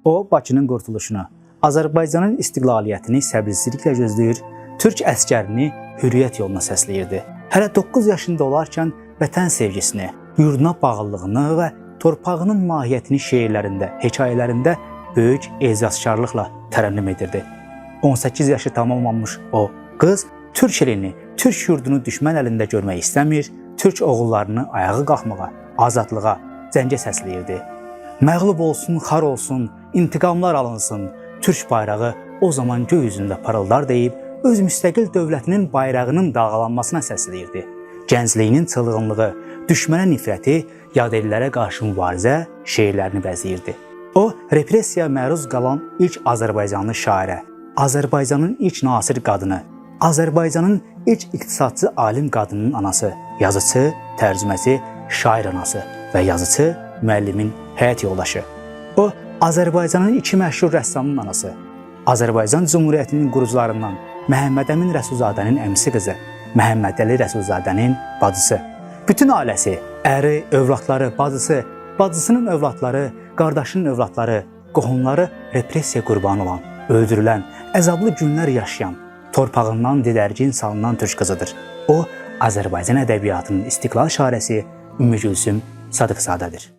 O, Bakının qurtuluşunu, Azərbaycanın istiqlaliyyətini səbirsizliklə gözləyir, türk əskərini hürriyyət yoluna səsləyirdi. Hələ 9 yaşında olarkən vətən sevgisini, yurduna bağlılığını və torpağının mahiyyətini şeirlərində, hekayələrində böyük ecazkarlıqla tərənnüm edirdi. 18 yaşı tamamlanmış o qız türk elini, türk yurdunu düşmən əlində görmək istəmir, türk oğullarını ayağa qalxmağa, azadlığa, cəngə səsləyirdi. Məğlub olsun, xar olsun, intiqamlar alınsın, türk bayrağı o zaman göy üzündə parıldar deyib, öz müstəqil dövlətinin bayrağının dalğalanmasına səsləyirdi. Gəncliyinin çılğınlığı, düşmənə nifrəti, yad ellərə qarşı mübarizə şeirlərini bəzəyirdi. O, repressiyaya məruz qalan ilk Azərbaycanlı şairə, Azərbaycanın ilk nasir qadını, Azərbaycanın ilk iqtisadçı alim qadının anası, yazıcı, tərcüməçi, şair anası və yazıcı, müəllimin həyat yoldaşı. O, Azərbaycanın iki məşhur rəssamının anası, Azərbaycan Cumhuriyyətinin qurucularından Məhəmməd Əmin Rəsulzadənin əmisi qızı, Məhəmməd Əli Rəsulzadənin bacısı. Bütün ailəsi, əri, övladları, bacısı, bacısının övladları, qardaşının övladları, qohumları repressiya qurbanı olan, öldürülən, əzablı günlər yaşayan, torpağından didərgin salınan türk qızıdır. O, Azərbaycan ədəbiyyatının istiqlal şairəsi Ümmü Gülsüm Sadıqzadədir.